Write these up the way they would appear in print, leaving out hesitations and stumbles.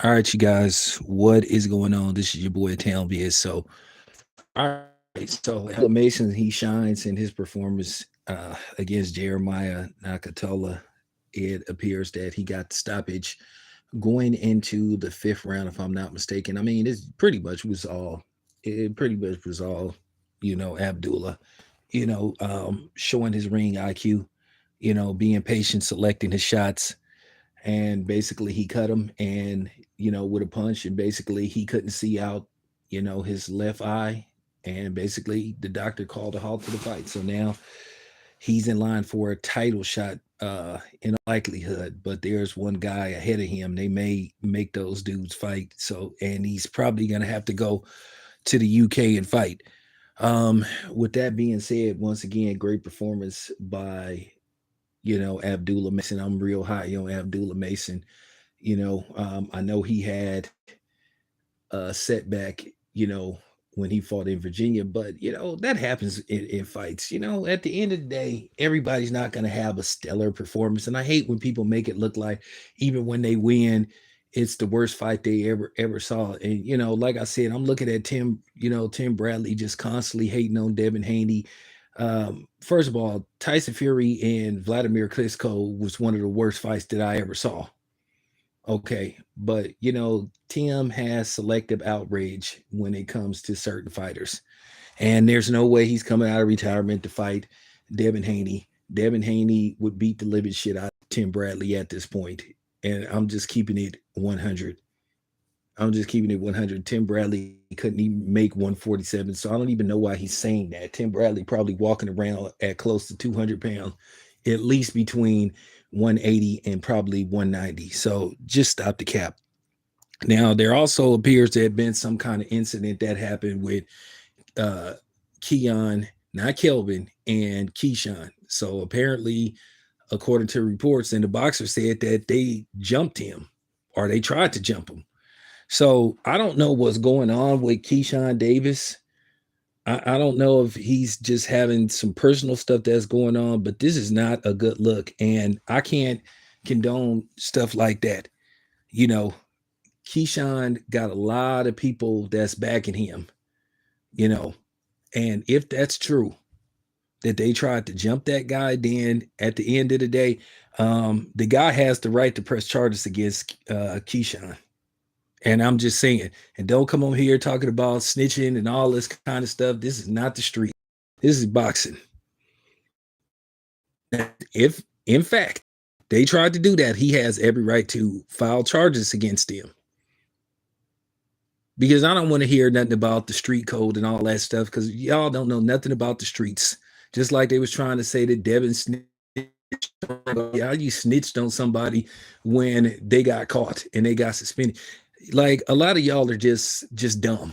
All right, you guys, what is going on? This is your boy Town Biz. All right, so Mason, he shines in his performance against Jeremiah Nakatola. It appears that he got the stoppage going into the fifth round, if I'm not mistaken. I mean, it pretty much was all, Abdullah, showing his ring IQ, being patient, selecting his shots, and basically he cut him and with a punch, and basically he couldn't see out his left eye, and basically the doctor called a halt to the fight. So now he's in line for a title shot in likelihood, but there's one guy ahead of him. They may make those dudes fight, so and he's probably going to have to go to the UK and fight. With that being said, once again, great performance by Abdullah Mason. I'm real high on Abdullah Mason. I know he had a setback, when he fought in Virginia, but that happens in fights. At the end of the day, everybody's not going to have a stellar performance, and I hate when people make it look like even when they win, it's the worst fight they ever saw. And like I said, I'm looking at Tim Bradley just constantly hating on Devin Haney. First of all, Tyson Fury and Vladimir Klitschko was one of the worst fights that I ever saw. Okay, but Tim has selective outrage when it comes to certain fighters, and there's no way he's coming out of retirement to fight Devin Haney. Devin Haney would beat the living shit out of Tim Bradley at this point, and I'm just keeping it 100. I'm just keeping it 100. Tim Bradley couldn't even make 147, so I don't even know why he's saying that. Tim Bradley probably walking around at close to 200 pounds, at least between 180 and probably 190. So just stop the cap. Now, there also appears to have been some kind of incident that happened with uh, Keon, not Kelvin, and Keyshawn. So apparently, according to reports, and the boxer said that they jumped him or they tried to jump him. So I don't know what's going on with Keyshawn Davis. I don't know if he's just having some personal stuff that's going on, but this is not a good look. And I can't condone stuff like that. You know, Keyshawn got a lot of people that's backing him, you know, and if that's true, that they tried to jump that guy, then at the end of the day, the guy has the right to press charges against Keyshawn. And I'm just saying, and don't come on here talking about snitching and all this kind of stuff. This is not the street. This is boxing. If, in fact, they tried to do that, he has every right to file charges against them. Because I don't want to hear nothing about the street code and all that stuff, because y'all don't know nothing about the streets. Just like they was trying to say that Devin snitched. Yeah, you snitched on somebody when they got caught and they got suspended. Like a lot of y'all are just dumb.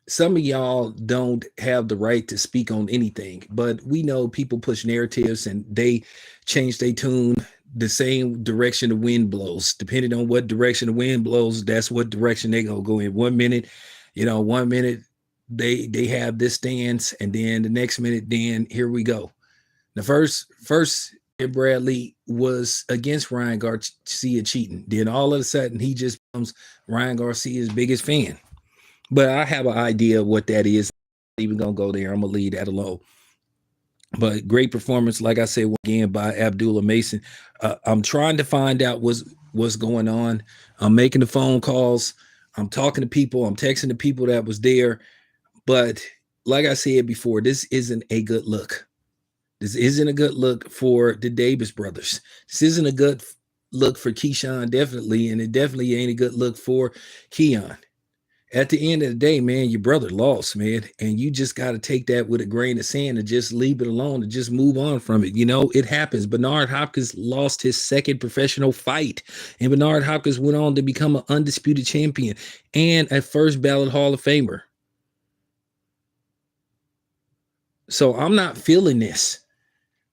Some of y'all don't have the right to speak on anything, but we know people push narratives and they change their tune the same direction the wind blows. Depending on what direction the wind blows, that's what direction they gonna go in. 1 minute, 1 minute they have this stance, and then the next minute, then here we go. The first Bradley was against Ryan Garcia cheating. Then all of a sudden he just becomes Ryan Garcia's biggest fan. But I have an idea of what that is. I'm not even gonna go there. I'm gonna leave that alone. But great performance, like I said again, by Abdullah Mason. I'm trying to find out what's going on. I'm making the phone calls. I'm talking to people. I'm texting the people that was there. But like I said before, this isn't a good look. This isn't a good look for the Davis brothers. This isn't a good look for Keyshawn, definitely, and it definitely ain't a good look for Keon. At the end of the day, man, your brother lost, man, and you just got to take that with a grain of sand and just leave it alone and just move on from it. It happens. Bernard Hopkins lost his second professional fight, and Bernard Hopkins went on to become an undisputed champion and a first ballot Hall of Famer. So I'm not feeling this.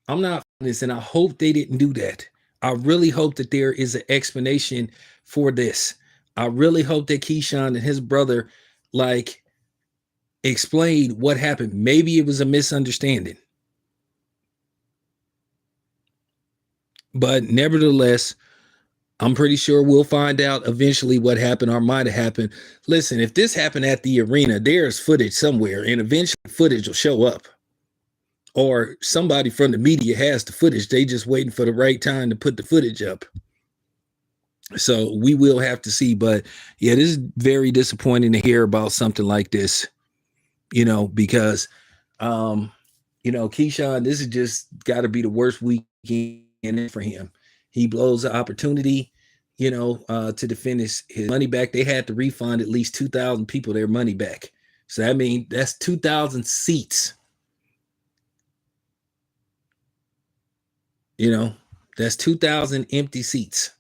I'm not feeling this, and I hope they didn't do that. I really hope that there is an explanation for this. I really hope that Keyshawn and his brother like explained what happened. Maybe it was a misunderstanding. But nevertheless, I'm pretty sure we'll find out eventually what happened or might have happened. Listen, if this happened at the arena, there's footage somewhere, and eventually footage will show up. Or somebody from the media has the footage. They just waiting for the right time to put the footage up. So we will have to see. But yeah, this is very disappointing to hear about something like this, because Keyshawn, this has just got to be the worst weekend for him. He blows the opportunity, to defend his money back. They had to refund at least 2,000 people their money back. So that means that's 2,000 seats. That's 2,000 empty seats.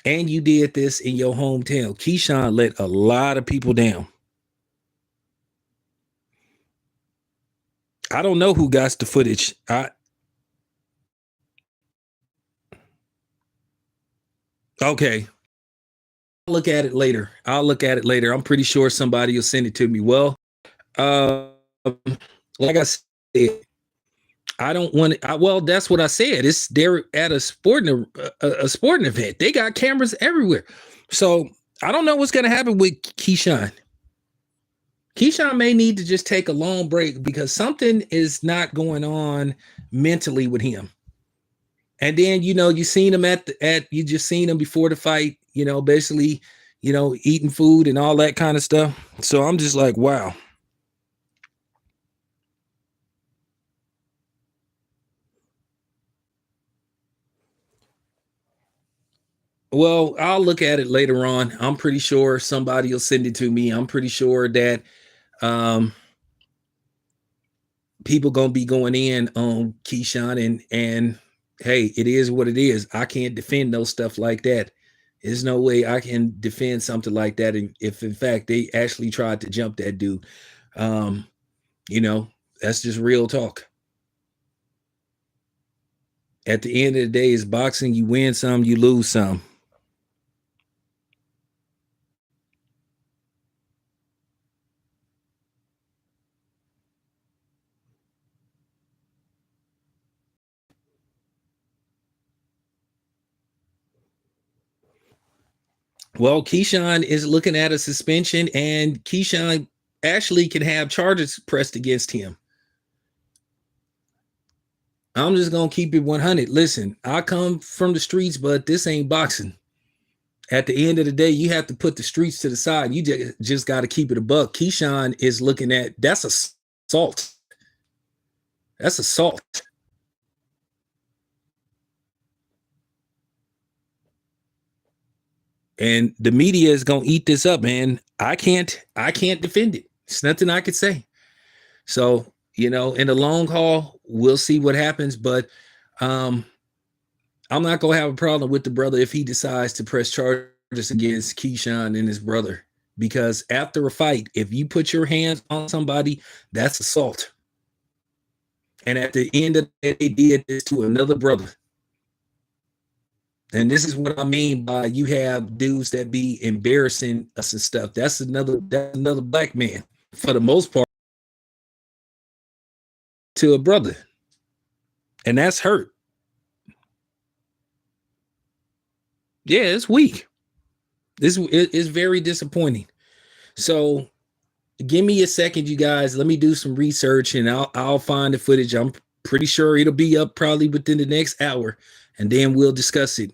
And you did this in your hometown. Keyshawn let a lot of people down. I don't know who got the footage. Okay. I'll look at it later. I'm pretty sure somebody will send it to me. Well, like I said, I don't want it. Well, that's what I said. They're at a sporting event. They got cameras everywhere. So I don't know what's going to happen with Keyshawn. Keyshawn may need to just take a long break because something is not going on mentally with him. And then, you seen him you just seen him before the fight, basically, eating food and all that kind of stuff. So I'm just like, wow. Well, I'll look at it later on. I'm pretty sure somebody will send it to me. I'm pretty sure that people gonna be going in on Keyshawn and hey, it is what it is. I can't defend no stuff like that. There's no way I can defend something like that. And if in fact they actually tried to jump that dude, that's just real talk. At the end of the day, it's boxing. You win some, you lose some. Well, Keyshawn is looking at a suspension, and Keyshawn actually can have charges pressed against him. I'm just gonna keep it 100. Listen, I come from the streets, but this ain't boxing. At the end of the day, you have to put the streets to the side. You just got to keep it a buck. Keyshawn is looking at that's assault. That's assault. And the media is gonna eat this up, man. I can't defend it. It's nothing I could say. So, in the long haul, we'll see what happens. But I'm not gonna have a problem with the brother if he decides to press charges against Keyshawn and his brother. Because after a fight, if you put your hands on somebody, that's assault. And at the end of the day, they did this to another brother. And this is what I mean by you have dudes that be embarrassing us and stuff. That's another black man for the most part to a brother. And that's hurt. Yeah, it's weak. This is very disappointing. So give me a second, you guys. Let me do some research and I'll find the footage. I'm pretty sure it'll be up probably within the next hour, and then we'll discuss it.